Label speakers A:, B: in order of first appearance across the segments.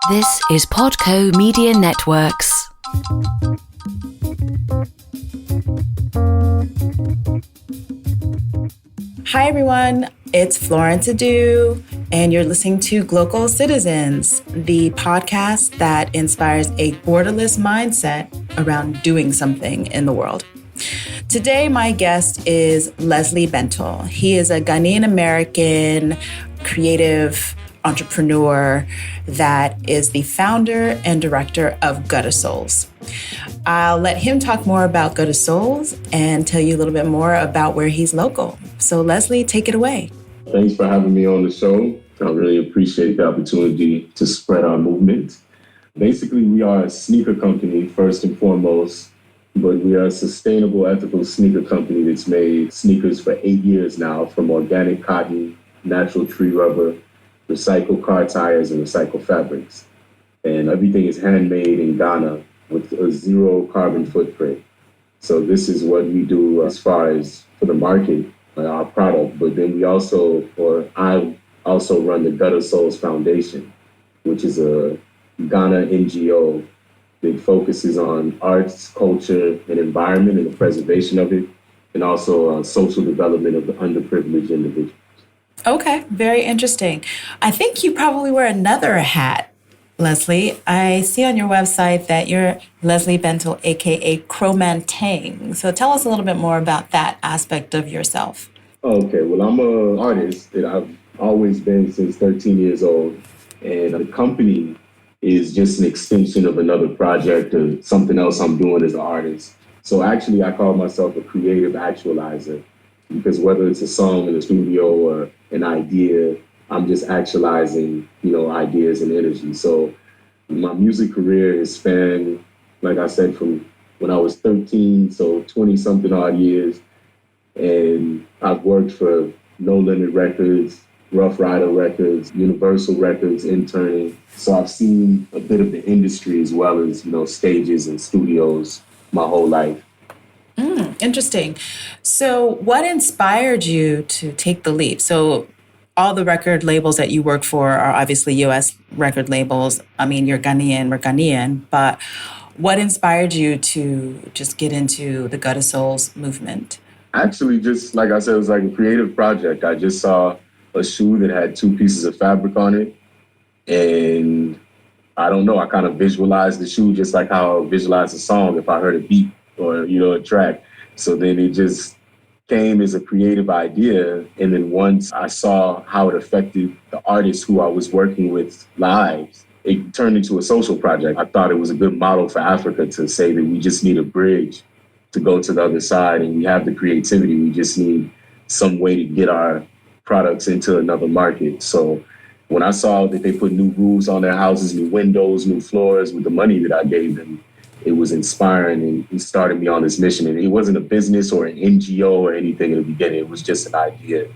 A: This is Podco Media Networks.
B: Hi, everyone. It's Florence Adu, and you're listening to Glocal Citizens, the podcast that inspires a borderless mindset around doing something in the world. Today, my guest is Leslie Bentil. He is a Ghanaian-American creative entrepreneur that is the founder and director of Gutta Soles. I'll let him talk more about Gutta Soles and tell you a little bit more about where he's local. So Leslie, take it away.
C: Thanks for having me on the show. I really appreciate the opportunity to spread our movement. Basically, we are a sneaker company, first and foremost, but we are a sustainable, ethical sneaker company that's made sneakers for 8 years now from organic cotton, natural tree rubber, recycled car tires, and recycled fabrics. And everything is handmade in Ghana with a zero carbon footprint. So this is what we do as far as for the market, our product. But then I also run the Gutta Soles Foundation, which is a Ghana NGO that focuses on arts, culture, and environment and the preservation of it, and also social development of the underprivileged individuals.
B: Okay, very interesting. I think you probably wear another hat, Leslie. I see on your website that you're Leslie Bentil, aka Crowman Tang. So tell us a little bit more about that aspect of yourself.
C: Okay, well, I'm an artist that I've always been since 13 years old. And the company is just an extension of another project or something else I'm doing as an artist. So actually, I call myself a creative actualizer, because whether it's a song in the studio or an idea, I'm just actualizing, ideas and energy. So my music career has spanned, like I said, from when I was 13, so 20 something odd years. And I've worked for No Limit Records, Rough Rider Records, Universal Records, interning. So I've seen a bit of the industry as well as, stages and studios my whole life.
B: Interesting. So what inspired you to take the leap? So all the record labels that you work for are obviously U.S. record labels. I mean, you're Ghanaian, we're Ghanaian, but what inspired you to just get into the Gutta Soles movement?
C: Actually, just like I said, it was like a creative project. I just saw a shoe that had 2 pieces of fabric on it. And I don't know, I kind of visualized the shoe just like how I visualize a song if I heard a beat or, a track. So then it just came as a creative idea. And then once I saw how it affected the artists who I was working with lives, it turned into a social project. I thought it was a good model for Africa to say that we just need a bridge to go to the other side, and we have the creativity. We just need some way to get our products into another market. So when I saw that they put new roofs on their houses, new windows, new floors with the money that I gave them, it was inspiring, and it started me on this mission. And it wasn't a business or an NGO or anything in the beginning. It was just an idea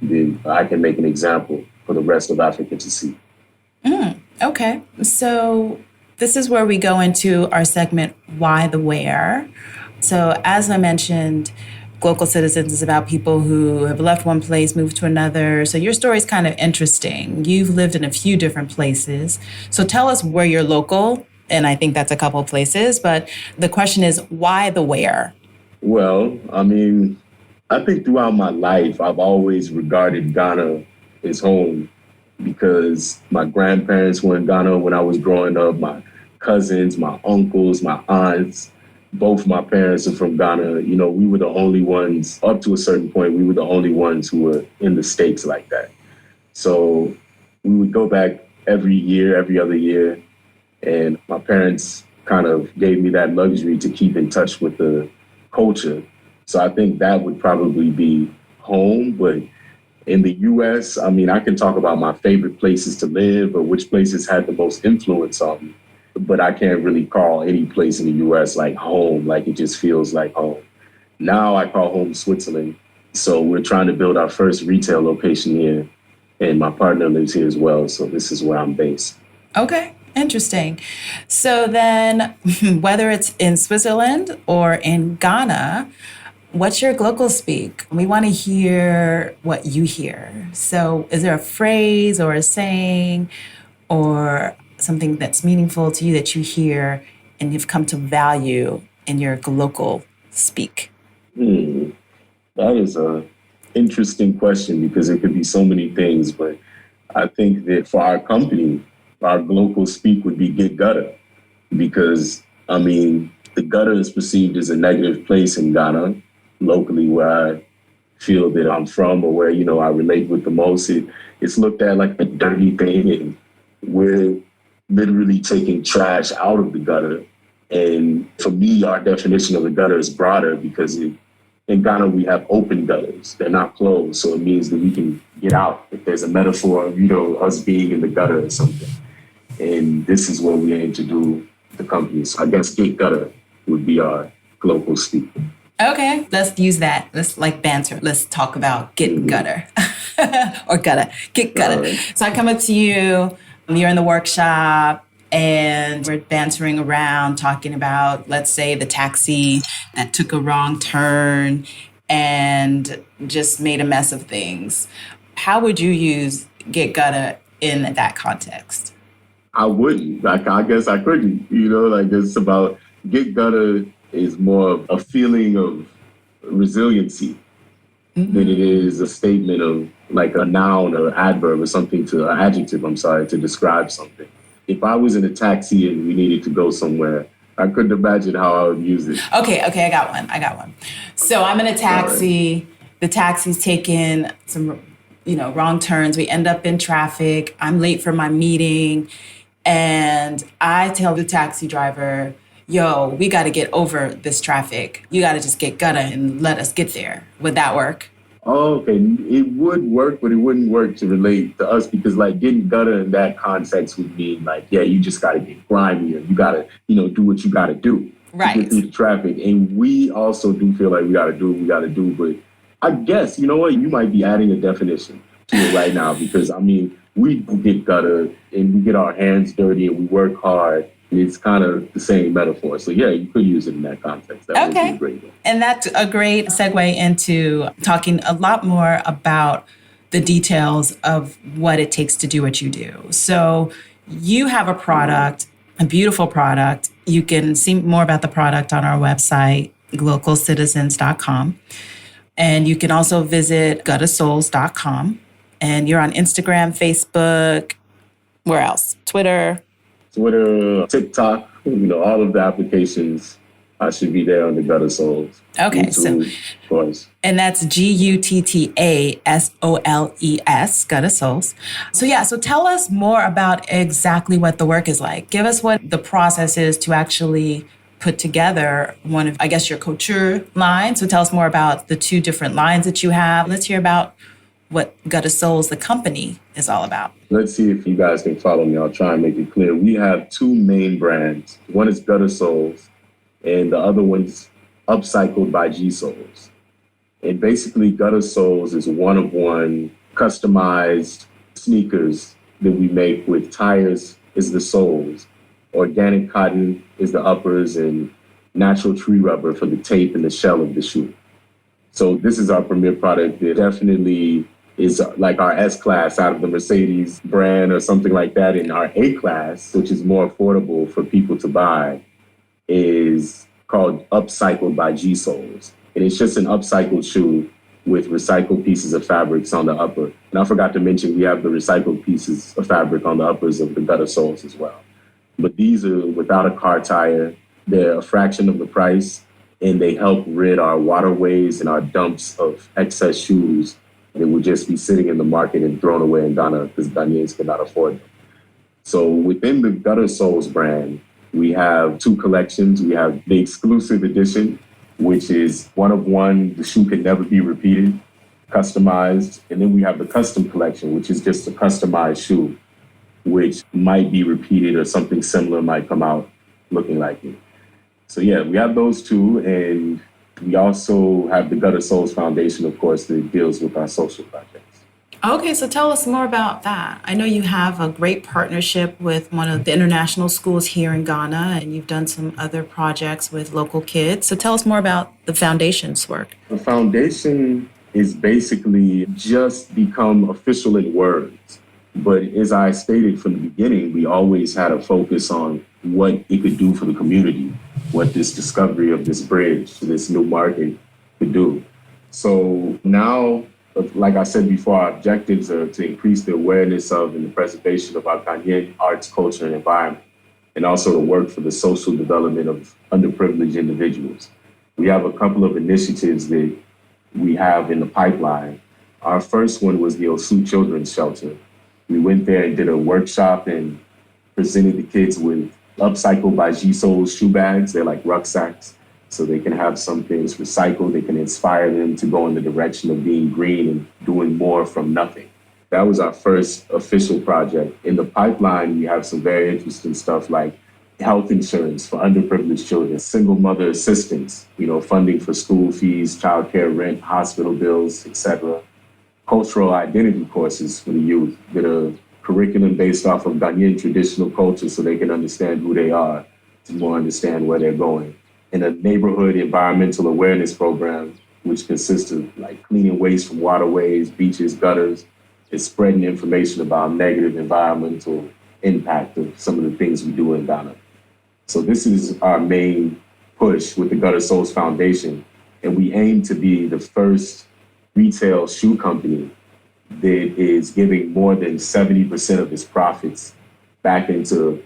C: that I can make an example for the rest of Africa to see.
B: Okay. So this is where we go into our segment, Why the Where? So as I mentioned, Glocal Citizens is about people who have left one place, moved to another. So your story is kind of interesting. You've lived in a few different places. So tell us where you're local. And I think that's a couple of places. But the question is, why the where?
C: Well, I think throughout my life, I've always regarded Ghana as home because my grandparents were in Ghana when I was growing up. My cousins, my uncles, my aunts, both my parents are from Ghana. We were the only ones, up to a certain point, we were the only ones who were in the States like that. So we would go back every year, every other year. And my parents kind of gave me that luxury to keep in touch with the culture. So I think that would probably be home. But in the U.S., I can talk about my favorite places to live or which places had the most influence on me. But I can't really call any place in the U.S. like home, like it just feels like home. Now I call home Switzerland. So we're trying to build our first retail location here. And my partner lives here as well. So this is where I'm based.
B: Okay. Interesting. So then, whether it's in Switzerland or in Ghana, what's your Glocal speak? We want to hear what you hear. So is there a phrase or a saying or something that's meaningful to you that you hear and you've come to value in your local speak?
C: That is a interesting question because it could be so many things, but I think that for our company, our local speak would be get gutter because, the gutter is perceived as a negative place in Ghana, locally where I feel that I'm from or where, I relate with the most. It's looked at like a dirty thing, and we're literally taking trash out of the gutter. And for me, our definition of the gutter is broader because in Ghana, we have open gutters. They're not closed. So it means that we can get out. If there's a metaphor of, us being in the gutter or something. And this is what we aim to do with the company. So I guess get gutter would be our global speak.
B: Okay, let's use that. Let's banter. Let's talk about get gutter or gutter, get gutter. Right. So I come up to you, you're in the workshop, and we're bantering around talking about, let's say, the taxi that took a wrong turn and just made a mess of things. How would you use get gutter in that context?
C: I wouldn't. I guess I couldn't. It's about get gutter is more of a feeling of resiliency than it is a statement of like a noun or adverb or something an adjective, to describe something. If I was in a taxi and we needed to go somewhere, I couldn't imagine how I would use it.
B: Okay, I got one. So I'm in a taxi. Right. The taxi's taking some, wrong turns. We end up in traffic. I'm late for my meeting. And I tell the taxi driver, yo, we got to get over this traffic. You got to just get gutter and let us get there. Would that work?
C: Oh, okay. It would work, but it wouldn't work to relate to us because getting gutter in that context would mean you just got to get grimy or you got to, do what you got to do
B: right.
C: to get through the traffic. And we also do feel like we got to do what we got to do. But I guess, you know what? You might be adding a definition to it right now because, we get gutter and we get our hands dirty and we work hard. And it's kind of the same metaphor. So, yeah, you could use it in that context. That would be a great one.
B: And that's a great segue into talking a lot more about the details of what it takes to do what you do. So you have a product, a beautiful product. You can see more about the product on our website, glocalcitizens.com. And you can also visit guttasoles.com. And you're on Instagram, Facebook, where else? Twitter,
C: TikTok, all of the applications should be there on the Gutta Soles.
B: Okay,
C: YouTube, of course.
B: And that's GUTTASOLES, Gutta Soles. So tell us more about exactly what the work is like. Give us what the process is to actually put together one of, your couture lines. So tell us more about the two different lines that you have. Let's hear about what Gutta Soles, the company, is all about.
C: Let's see if you guys can follow me. I'll try and make it clear. We have two main brands. One is Gutta Soles, and the other one's Upcycled by G Soles. And basically, Gutta Soles is one-of-one customized sneakers that we make with tires is the soles, organic cotton is the uppers, and natural tree rubber for the tape and the shell of the shoe. So this is our premier product that definitely is like our S-Class out of the Mercedes brand or something like that. And our A-Class, which is more affordable for people to buy, is called Upcycled by G Soles. And it's just an upcycled shoe with recycled pieces of fabrics on the upper. And I forgot to mention, we have the recycled pieces of fabric on the uppers of the Gutta Soles as well. But these are without a car tire. They're a fraction of the price, and they help rid our waterways and our dumps of excess shoes that would just be sitting in the market and thrown away in Ghana because Ghanaians cannot afford them. So within the Gutta Soles brand, we have two collections. We have the exclusive edition, which is one of one. The shoe can never be repeated, customized. And then we have the custom collection, which is just a customized shoe, which might be repeated or something similar might come out looking like it. So yeah, we have those two. And we also have the Gutta Soles Foundation, of course, that deals with our social projects.
B: Okay, so tell us more about that. I know you have a great partnership with one of the international schools here in Ghana, and you've done some other projects with local kids. So tell us more about the foundation's work.
C: The foundation is basically just become official in words But as I stated from the beginning, we always had a focus on what it could do for the community, what this discovery of this bridge to this new market could do. So now, like I said before, our objectives are to increase the awareness of and the preservation of our Ghanaian arts, culture, and environment, and also to work for the social development of underprivileged individuals. We have a couple of initiatives that we have in the pipeline. Our first one was the Osu Children's Shelter. We went there and did a workshop and presented the kids with upcycled by Soles shoe bags. They're like rucksacks, so they can have some things recycled. They can inspire them to go in the direction of being green and doing more from nothing. That was our first official project. In the pipeline, we have some very interesting stuff like health insurance for underprivileged children, single mother assistance, funding for school fees, childcare, rent, hospital bills, etc. Cultural identity courses for the youth that are curriculum based off of Ghanaian traditional culture so they can understand who they are, to more understand where they're going. And a neighborhood environmental awareness program, which consists of like cleaning waste from waterways, beaches, gutters, and spreading information about negative environmental impact of some of the things we do in Ghana. So this is our main push with the Gutta Soles Foundation. And we aim to be the first retail shoe company that is giving more than 70% of its profits back into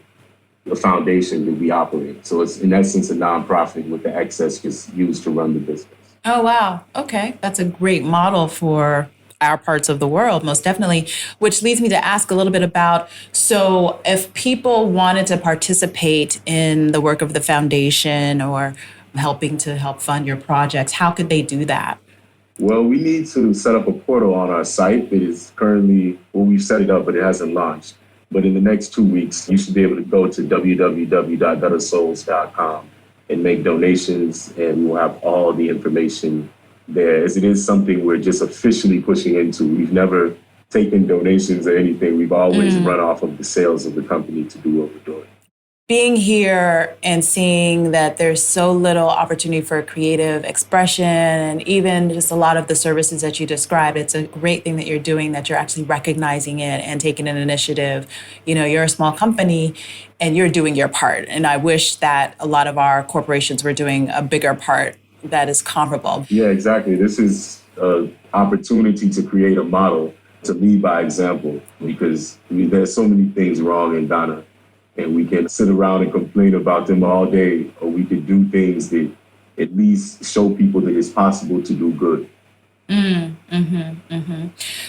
C: the foundation that we operate. So it's in essence a nonprofit with the excess just used to run the business.
B: Oh, wow. Okay. That's a great model for our parts of the world, most definitely, which leads me to ask a little bit about, so if people wanted to participate in the work of the foundation or helping to help fund your projects, how could they do that?
C: Well, we need to set up a portal on our site. It is currently, we've set it up, but it hasn't launched. But in the next 2 weeks, you should be able to go to www.guttasoles.com and make donations, and we'll have all the information there, as it is something we're just officially pushing into. We've never taken donations or anything. We've always run off of the sales of the company to do what we're doing.
B: Being here and seeing that there's so little opportunity for creative expression and even just a lot of the services that you described, it's a great thing that you're doing, that you're actually recognizing it and taking an initiative. You're a small company and you're doing your part. And I wish that a lot of our corporations were doing a bigger part that is comparable.
C: Yeah, exactly. This is an opportunity to create a model, to lead by example, because there's so many things wrong in Ghana. And we can sit around and complain about them all day, or we can do things that at least show people that it's possible to do good.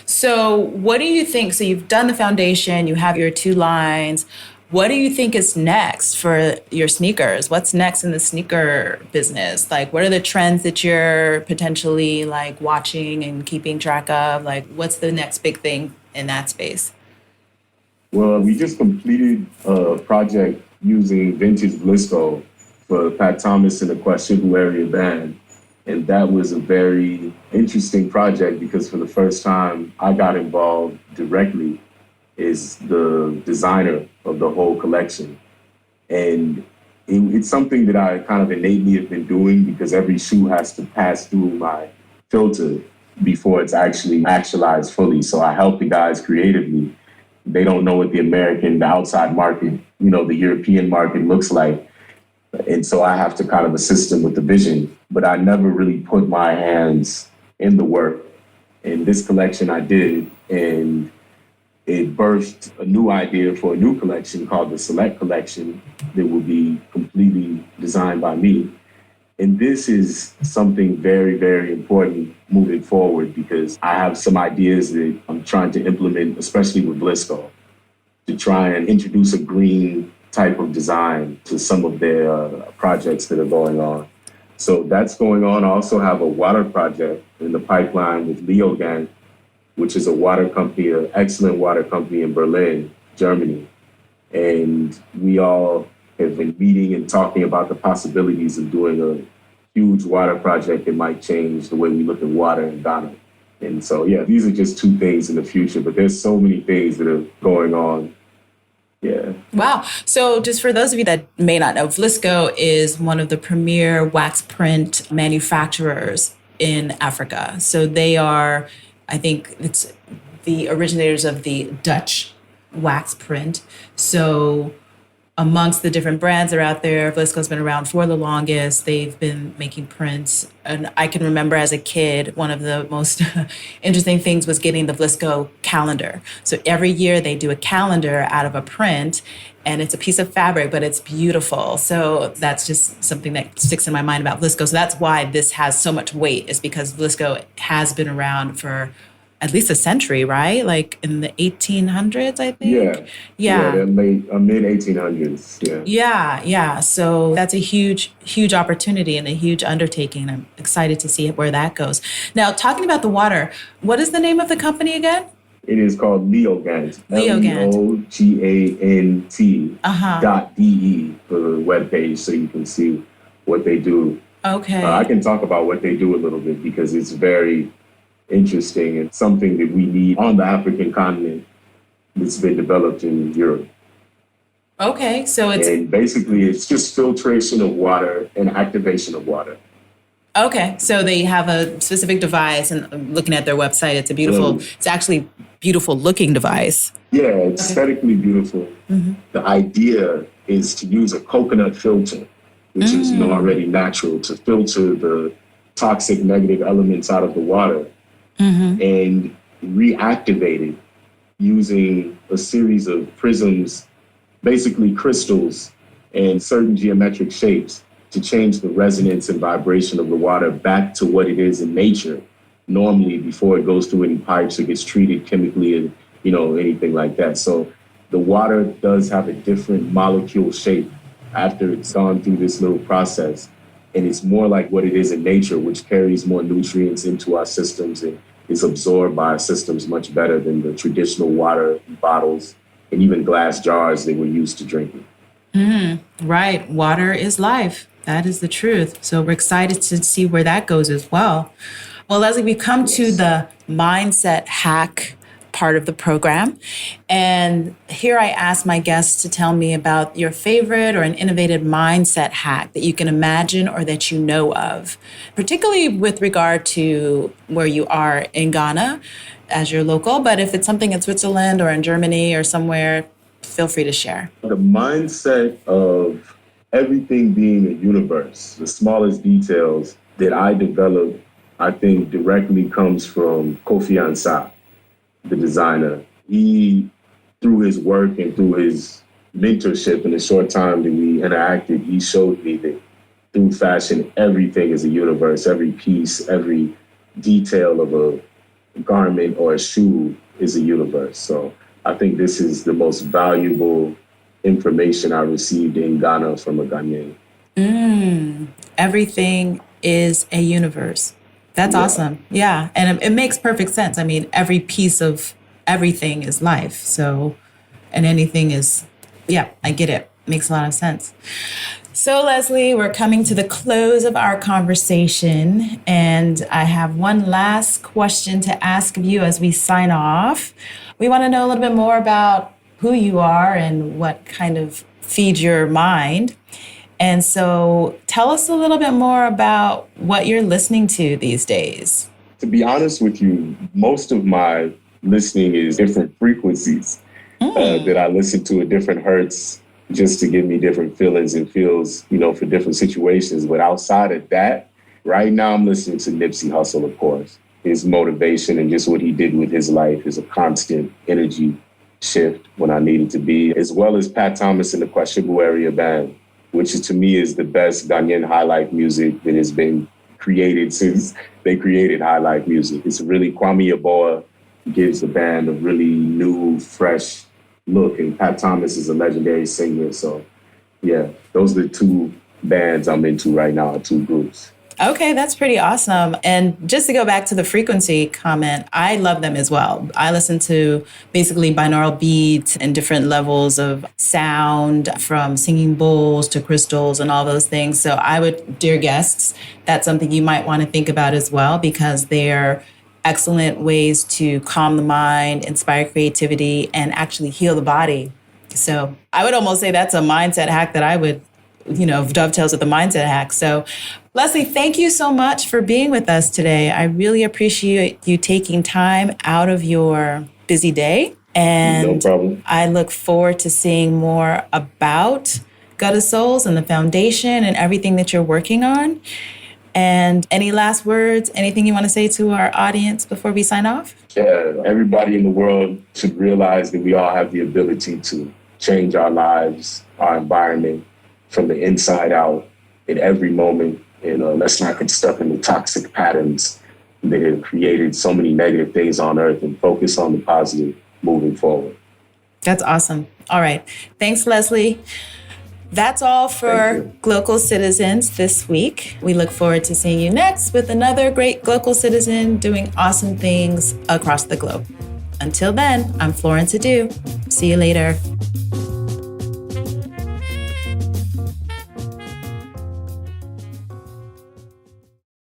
B: So what do you think? So you've done the foundation, you have your 2 lines. What do you think is next for your sneakers? What's next in the sneaker business? Like, what are the trends that you're potentially like watching and keeping track of? Like, what's the next big thing in that space?
C: Well, we just completed a project using vintage Blisco for Pat Thomas and the Kwashiorkor area band. And that was a very interesting project because for the first time I got involved directly as the designer of the whole collection. And it's something that I kind of innately have been doing because every shoe has to pass through my filter before it's actually actualized fully. So I help the guys creatively. They don't know what the outside market, the European market looks like. And so I have to kind of assist them with the vision. But I never really put my hands in the work. And this collection I did, and it birthed a new idea for a new collection called the Select Collection that will be completely designed by me. And this is something very, very important moving forward because I have some ideas that I'm trying to implement, especially with Blisco, to try and introduce a green type of design to some of their projects that are going on. So that's going on. I also have a water project in the pipeline with Leogang, which is a water company, an excellent water company in Berlin, Germany. And we all have been meeting and talking about the possibilities of doing a huge water project that might change the way we look at water in Ghana. And so, yeah, these are just 2 things in the future, but there's so many things that are going on. Yeah. Wow.
B: So just for those of you that may not know, Blisco is one of the premier wax print manufacturers in Africa. So they are, I think it's the originators of the Dutch wax print. So amongst the different brands that are out there, Vlisco's been around for the longest. They've been making prints. And I can remember as a kid, one of the most interesting things was getting the Vlisco calendar. So every year they do a calendar out of a print, and it's a piece of fabric, but it's beautiful. So that's just something that sticks in my mind about Vlisco. So that's why this has so much weight, is because Vlisco has been around for at least a century, right? Like in the 1800s, I think.
C: Yeah, the mid 1800s.
B: Yeah. So that's a huge opportunity and a huge undertaking. I'm excited to see where that goes. Now, talking about the water, what is the name of the company again?
C: It is called Leogant.
B: Leogant.
C: Leogant.de for the webpage, so you can see what they do.
B: Okay.
C: I can talk about what they do a little bit because it's very interesting and something that we need on the African continent that's been developed in Europe.
B: Okay, so
C: and basically it's just filtration of water and activation of water.
B: Okay, so they have a specific device, and looking at their website, it's it's actually beautiful looking device.
C: Yeah, it's aesthetically beautiful. Mm-hmm. The idea is to use a coconut filter, which is already natural, to filter the toxic negative elements out of the water. And reactivate it using a series of prisms, basically crystals and certain geometric shapes, to change the resonance and vibration of the water back to what it is in nature normally before it goes through any pipes or gets treated chemically and anything like that. So the water does have a different molecule shape after it's gone through this little process. And it's more like what it is in nature, which carries more nutrients into our systems and is absorbed by our systems much better than the traditional water bottles and even glass jars that we're used to drinking.
B: Right. Water is life. That is the truth. So we're excited to see where that goes as well. Well, Leslie, we've come to the mindset hack part of the program. And here I ask my guests to tell me about your favorite or an innovative mindset hack that you can imagine or that you know of, particularly with regard to where you are in Ghana as your local. But if it's something in Switzerland or in Germany or somewhere, feel free to share.
C: The mindset of everything being a universe, the smallest details that I developed, I think directly comes from Kofi Ansah, the designer. He, through his work and through his mentorship in the short time that we interacted, he showed me that through fashion, everything is a universe. Every piece, every detail of a garment or a shoe is a universe. So I think this is the most valuable information I received in Ghana from a Ghanaian.
B: Everything is a universe. That's awesome. Yeah. And it makes perfect sense. I mean, every piece of everything is life. So, and anything is, I get it. Makes a lot of sense. So, Leslie, we're coming to the close of our conversation. And I have one last question to ask of you as we sign off. We want to know a little bit more about who you are and what kind of feeds your mind. And so tell us a little bit more about what you're listening to these days.
C: To be honest with you, most of my listening is different frequencies that I listen to at different hertz just to give me different feelings and feels, for different situations. But outside of that, right now I'm listening to Nipsey Hussle, of course. His motivation and just what he did with his life is a constant energy shift when I needed to be, as well as Pat Thomas and the Kwashibu Area Band, which to me is the best Ghanaian highlife music that has been created since they created highlife music. It's really Kwame Yeboah gives the band a really new, fresh look, and Pat Thomas is a legendary singer. So, those are the two bands I'm into right now, two groups.
B: Okay, that's pretty awesome. And just to go back to the frequency comment, I love them as well. I listen to basically binaural beats and different levels of sound, from singing bowls to crystals and all those things. So I would, dear guests, that's something you might want to think about as well, because they're excellent ways to calm the mind, inspire creativity, and actually heal the body. So I would almost say that's a mindset hack that I would, dovetails with the mindset hack. So Leslie, thank you so much for being with us today. I really appreciate you taking time out of your busy day And
C: No problem.
B: I look forward to seeing more about Gutta Soles and the foundation and everything that you're working on. And any last words, anything you want to say to our audience before we sign off?
C: Yeah, everybody in the world should realize that we all have the ability to change our lives, our environment from the inside out at every moment. And let's not get stuck in the toxic patterns that have created so many negative things on earth and focus on the positive moving forward.
B: That's awesome. All right. Thanks, Leslie. That's all for Glocal Citizens this week. We look forward to seeing you next with another great Glocal Citizen doing awesome things across the globe. Until then, I'm Florence Adu. See you later.